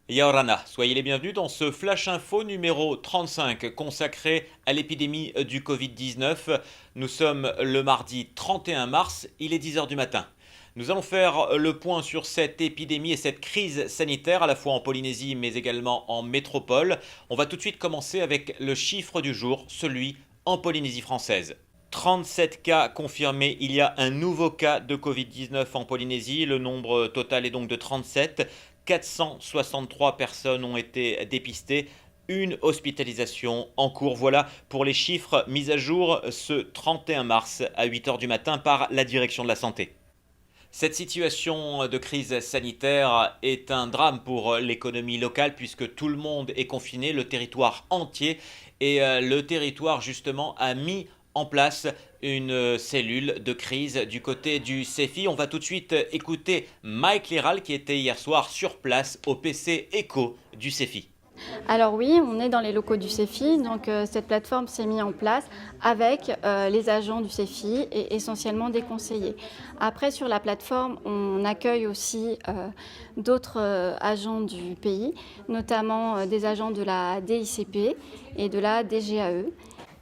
Yaorana, soyez les bienvenus dans ce Flash Info numéro 35 consacré à l'épidémie du Covid-19. Nous sommes le mardi 31 mars, il est 10 h du matin. Nous allons faire le point sur cette épidémie et cette crise sanitaire à la fois en Polynésie mais également en métropole. On va tout de suite commencer avec le chiffre du jour, celui en Polynésie française. 37 cas confirmés, il y a un nouveau cas de Covid-19 en Polynésie, le nombre total est donc de 37. 463 personnes ont été dépistées, une hospitalisation en cours. Voilà pour les chiffres mis à jour ce 31 mars à 8 h du matin par la direction de la santé. Cette situation de crise sanitaire est un drame pour l'économie locale puisque tout le monde est confiné, le territoire entier, et le territoire justement a mis en place une cellule de crise du côté du CEFI. On va tout de suite écouter Mike Léral qui était hier soir sur place au PC Eco du CEFI. Alors oui, on est dans les locaux du CEFI, donc cette plateforme s'est mise en place avec les agents du CEFI et essentiellement des conseillers. Après, sur la plateforme, on accueille aussi d'autres agents du pays, notamment des agents de la DICP et de la DGAE.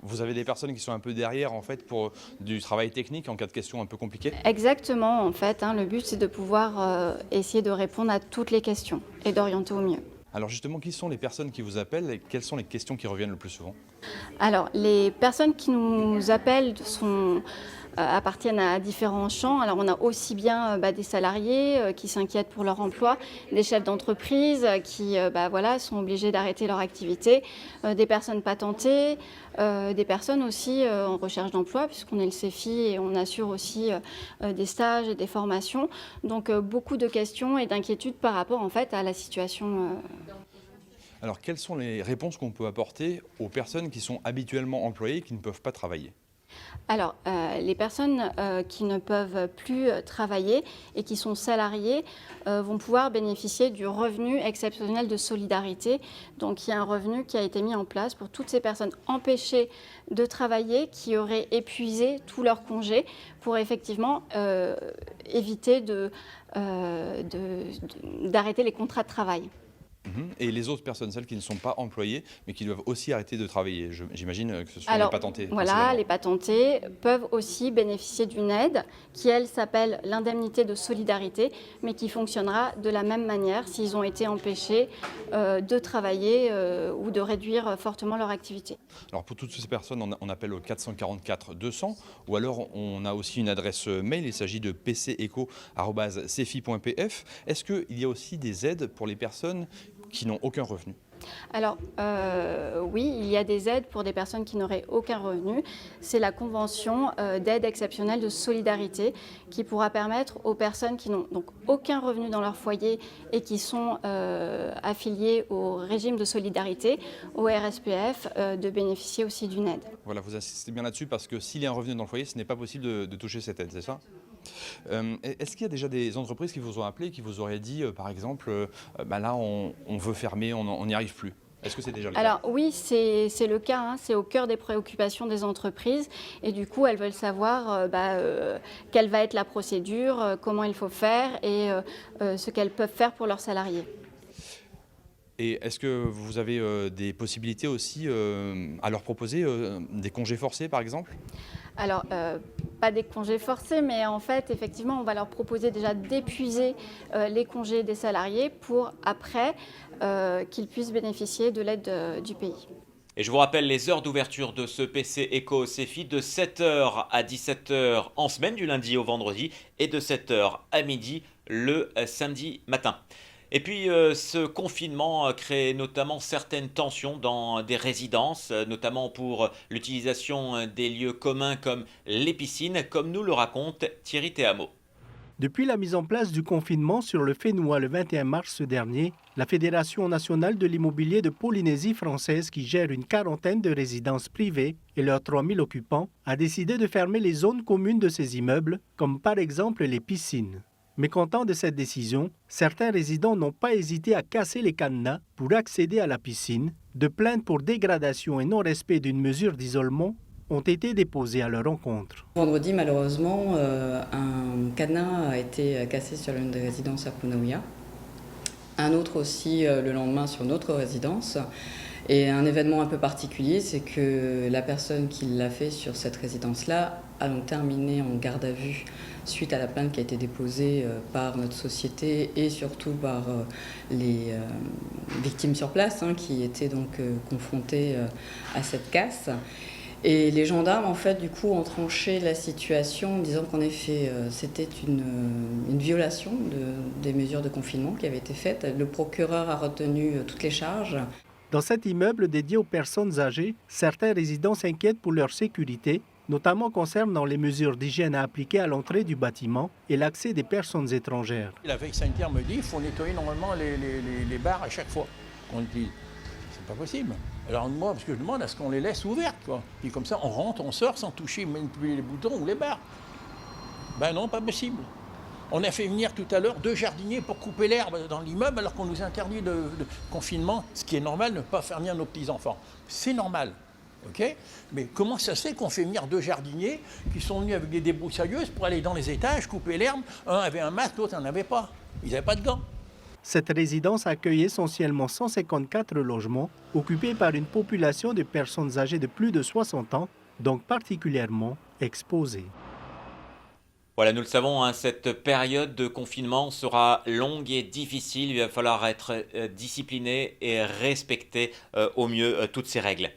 Vous avez des personnes qui sont un peu derrière en fait pour du travail technique en cas de questions un peu compliquées? Exactement, en fait, le but c'est de pouvoir essayer de répondre à toutes les questions et d'orienter au mieux. Alors justement, qui sont les personnes qui vous appellent et quelles sont les questions qui reviennent le plus souvent? Alors, les personnes qui nous appellent appartiennent à différents champs. Alors, on a aussi bien des salariés qui s'inquiètent pour leur emploi, des chefs d'entreprise qui sont obligés d'arrêter leur activité, des personnes patentées, des personnes aussi en recherche d'emploi, puisqu'on est le CEFI et on assure aussi des stages et des formations. Donc, beaucoup de questions et d'inquiétudes par rapport en fait à la situation. Alors quelles sont les réponses qu'on peut apporter aux personnes qui sont habituellement employées et qui ne peuvent pas travailler? Alors, les personnes qui ne peuvent plus travailler et qui sont salariées vont pouvoir bénéficier du revenu exceptionnel de solidarité. Donc, il y a un revenu qui a été mis en place pour toutes ces personnes empêchées de travailler qui auraient épuisé tous leurs congés pour effectivement éviter d'arrêter les contrats de travail. Et les autres personnes, celles qui ne sont pas employées, mais qui doivent aussi arrêter de travailler, j'imagine que ce sont Alors, les patentés. voilà, les patentés peuvent aussi bénéficier d'une aide qui, elle, s'appelle l'indemnité de solidarité, mais qui fonctionnera de la même manière s'ils ont été empêchés de travailler ou de réduire fortement leur activité. Alors pour toutes ces personnes, on appelle au 444 200 ou alors on a aussi une adresse mail, il s'agit de pceco@cefi.pf. Est-ce qu'il y a aussi des aides pour les personnes qui n'ont aucun revenu? Alors oui, il y a des aides pour des personnes qui n'auraient aucun revenu. C'est la convention d'aide exceptionnelle de solidarité qui pourra permettre aux personnes qui n'ont donc aucun revenu dans leur foyer et qui sont affiliées au régime de solidarité, au RSPF, de bénéficier aussi d'une aide. Voilà, vous insistez bien là-dessus parce que s'il y a un revenu dans le foyer, ce n'est pas possible de toucher cette aide, c'est ça? Est-ce qu'il y a déjà des entreprises qui vous ont appelé, qui vous auraient dit, par exemple, là on veut fermer, on n'y arrive plus? Est-ce que c'est déjà le cas? Alors oui, c'est le cas, c'est au cœur des préoccupations des entreprises et du coup elles veulent savoir quelle va être la procédure, comment il faut faire et ce qu'elles peuvent faire pour leurs salariés. Et est-ce que vous avez des possibilités aussi à leur proposer des congés forcés par exemple? Alors, pas des congés forcés, mais en fait, effectivement, on va leur proposer déjà d'épuiser les congés des salariés pour après qu'ils puissent bénéficier de l'aide du pays. Et je vous rappelle les heures d'ouverture de ce PC Eco CEFI de 7 h à 17 h en semaine du lundi au vendredi et de 7 h à midi le samedi matin. Et puis ce confinement crée notamment certaines tensions dans des résidences, notamment pour l'utilisation des lieux communs comme les piscines, comme nous le raconte Thierry Théamo. Depuis la mise en place du confinement sur le Fénois le 21 mars dernier, la Fédération nationale de l'immobilier de Polynésie française, qui gère une quarantaine de résidences privées et leurs 3000 occupants, a décidé de fermer les zones communes de ces immeubles, comme par exemple les piscines. Mécontents de cette décision, certains résidents n'ont pas hésité à casser les cadenas pour accéder à la piscine. De plaintes pour dégradation et non-respect d'une mesure d'isolement ont été déposées à leur encontre. Vendredi, malheureusement, un cadenas a été cassé sur l'une des résidences à Punaouia. un autre aussi le lendemain sur notre résidence. Et un événement un peu particulier, c'est que la personne qui l'a fait sur cette résidence-là a donc terminé en garde à vue suite à la plainte qui a été déposée par notre société et surtout par les victimes sur place qui étaient donc confrontées à cette casse. Et les gendarmes, en fait, du coup, ont tranché la situation en disant qu'en effet, c'était une violation des mesures de confinement qui avait été faite. Le procureur a retenu toutes les charges. Dans cet immeuble dédié aux personnes âgées, certains résidents s'inquiètent pour leur sécurité, notamment concernant les mesures d'hygiène à appliquer à l'entrée du bâtiment et l'accès des personnes étrangères. La veille sanitaire me dit qu'il faut nettoyer normalement les bars à chaque fois qu'on utilise. C'est pas possible. Alors moi, parce que je demande à ce qu'on les laisse ouvertes, quoi. Puis comme ça, on rentre, on sort sans toucher même plus les boutons ou les barres. Ben non, pas possible. On a fait venir tout à l'heure 2 jardiniers pour couper l'herbe dans l'immeuble alors qu'on nous interdit de confinement, ce qui est normal, ne pas faire venir nos petits-enfants. C'est normal, ok ? Mais comment ça se fait qu'on fait venir 2 jardiniers qui sont venus avec des débroussailleuses pour aller dans les étages, couper l'herbe ? Un avait un masque, l'autre n'en avait pas. Ils n'avaient pas de gants. Cette résidence accueille essentiellement 154 logements, occupés par une population de personnes âgées de plus de 60 ans, donc particulièrement exposées. Voilà, nous le savons, cette période de confinement sera longue et difficile. Il va falloir être discipliné et respecter au mieux toutes ces règles.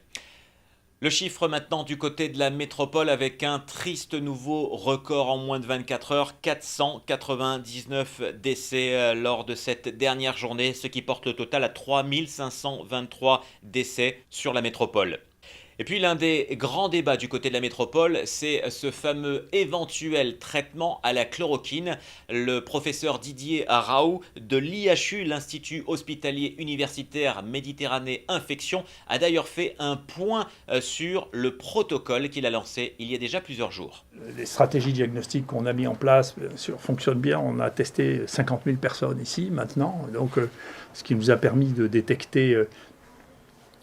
Le chiffre maintenant du côté de la métropole avec un triste nouveau record en moins de 24 heures, 499 décès lors de cette dernière journée, ce qui porte le total à 3523 décès sur la métropole. Et puis l'un des grands débats du côté de la métropole, c'est ce fameux éventuel traitement à la chloroquine. Le professeur Didier Raoult de l'IHU, l'Institut hospitalier universitaire Méditerranée Infection, a d'ailleurs fait un point sur le protocole qu'il a lancé il y a déjà plusieurs jours. Les stratégies diagnostiques qu'on a mis en place fonctionnent bien. On a testé 50 000 personnes ici maintenant, donc, ce qui nous a permis de détecter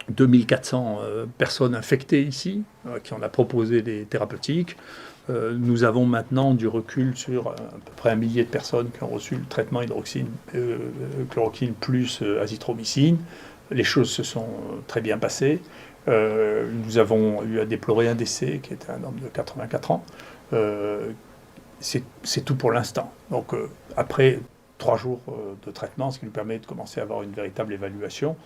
2400 personnes infectées ici, qui en a proposé des thérapeutiques. Nous avons maintenant du recul sur à peu près 1 millier de personnes qui ont reçu le traitement chloroquine plus azithromycine. Les choses se sont très bien passées. Nous avons eu à déplorer un décès qui était un homme de 84 ans. C'est tout pour l'instant. Donc après 3 jours de traitement, ce qui nous permet de commencer à avoir une véritable évaluation.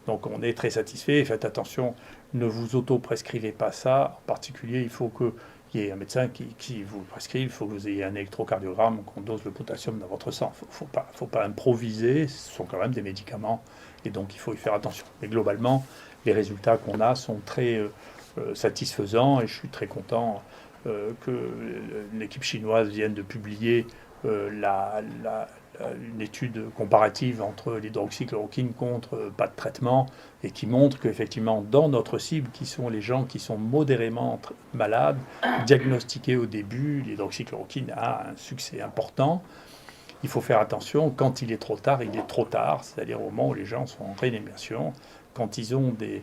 Donc on est très satisfait. Faites attention, ne vous auto-prescrivez pas ça. En particulier, il faut qu'il y ait un médecin qui vous le prescrive. Il faut que vous ayez un électrocardiogramme, qu'on dose le potassium dans votre sang. Il ne faut pas improviser. Ce sont quand même des médicaments et donc il faut y faire attention. Mais globalement, les résultats qu'on a sont très satisfaisants et je suis très content que l'équipe chinoise vienne de publier une étude comparative entre l'hydroxychloroquine contre pas de traitement et qui montre qu'effectivement dans notre cible, qui sont les gens qui sont modérément malades, diagnostiqués au début, l'hydroxychloroquine a un succès important. Il faut faire attention, quand il est trop tard, c'est-à-dire au moment où les gens sont en réanimation, quand ils ont des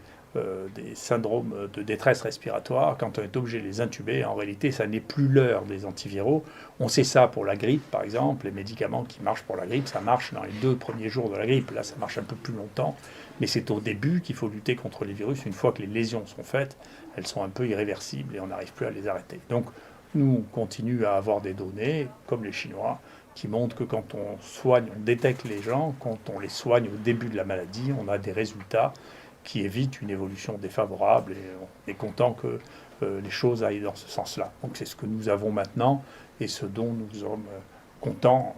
syndromes de détresse respiratoire, quand on est obligé de les intuber, en réalité, ça n'est plus l'heure des antiviraux. On sait ça pour la grippe, par exemple. Les médicaments qui marchent pour la grippe, ça marche dans les 2 premiers jours de la grippe. Là, ça marche un peu plus longtemps. Mais c'est au début qu'il faut lutter contre les virus. Une fois que les lésions sont faites, elles sont un peu irréversibles et on n'arrive plus à les arrêter. Donc, nous, on continue à avoir des données, comme les Chinois, qui montrent que quand on soigne, on détecte les gens, quand on les soigne au début de la maladie, on a des résultats qui évite une évolution défavorable et on est content que les choses aillent dans ce sens-là. Donc c'est ce que nous avons maintenant et ce dont nous sommes contents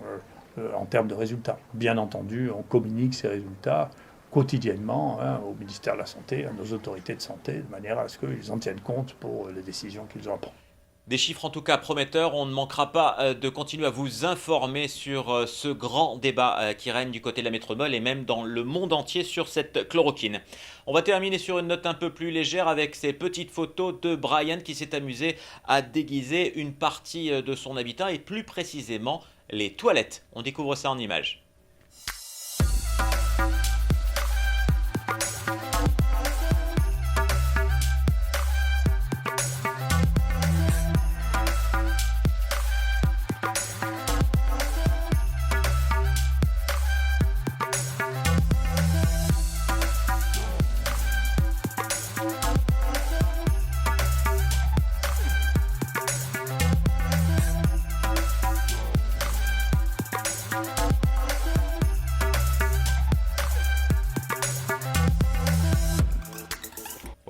en termes de résultats. Bien entendu, on communique ces résultats quotidiennement au ministère de la Santé, à nos autorités de santé, de manière à ce qu'ils en tiennent compte pour les décisions qu'ils ont à prendre. Des chiffres en tout cas prometteurs, on ne manquera pas de continuer à vous informer sur ce grand débat qui règne du côté de la métropole et même dans le monde entier sur cette chloroquine. On va terminer sur une note un peu plus légère avec ces petites photos de Brian qui s'est amusé à déguiser une partie de son habitat et plus précisément les toilettes. On découvre ça en images.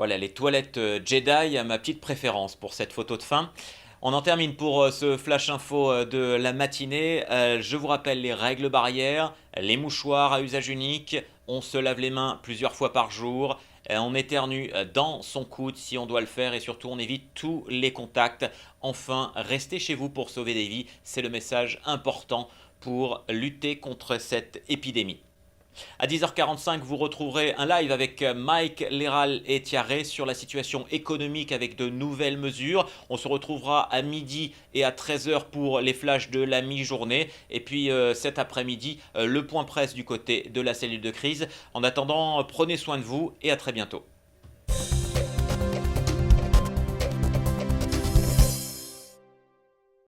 Voilà, les toilettes Jedi, ma petite préférence pour cette photo de fin. On en termine pour ce flash info de la matinée. Je vous rappelle les règles barrières, les mouchoirs à usage unique, on se lave les mains plusieurs fois par jour, on éternue dans son coude si on doit le faire et surtout on évite tous les contacts. Enfin, restez chez vous pour sauver des vies, c'est le message important pour lutter contre cette épidémie. À 10h45, vous retrouverez un live avec Mike Léral et Thierry sur la situation économique avec de nouvelles mesures. On se retrouvera à midi et à 13h pour les flashs de la mi-journée. Et puis cet après-midi, le point presse du côté de la cellule de crise. En attendant, prenez soin de vous et à très bientôt.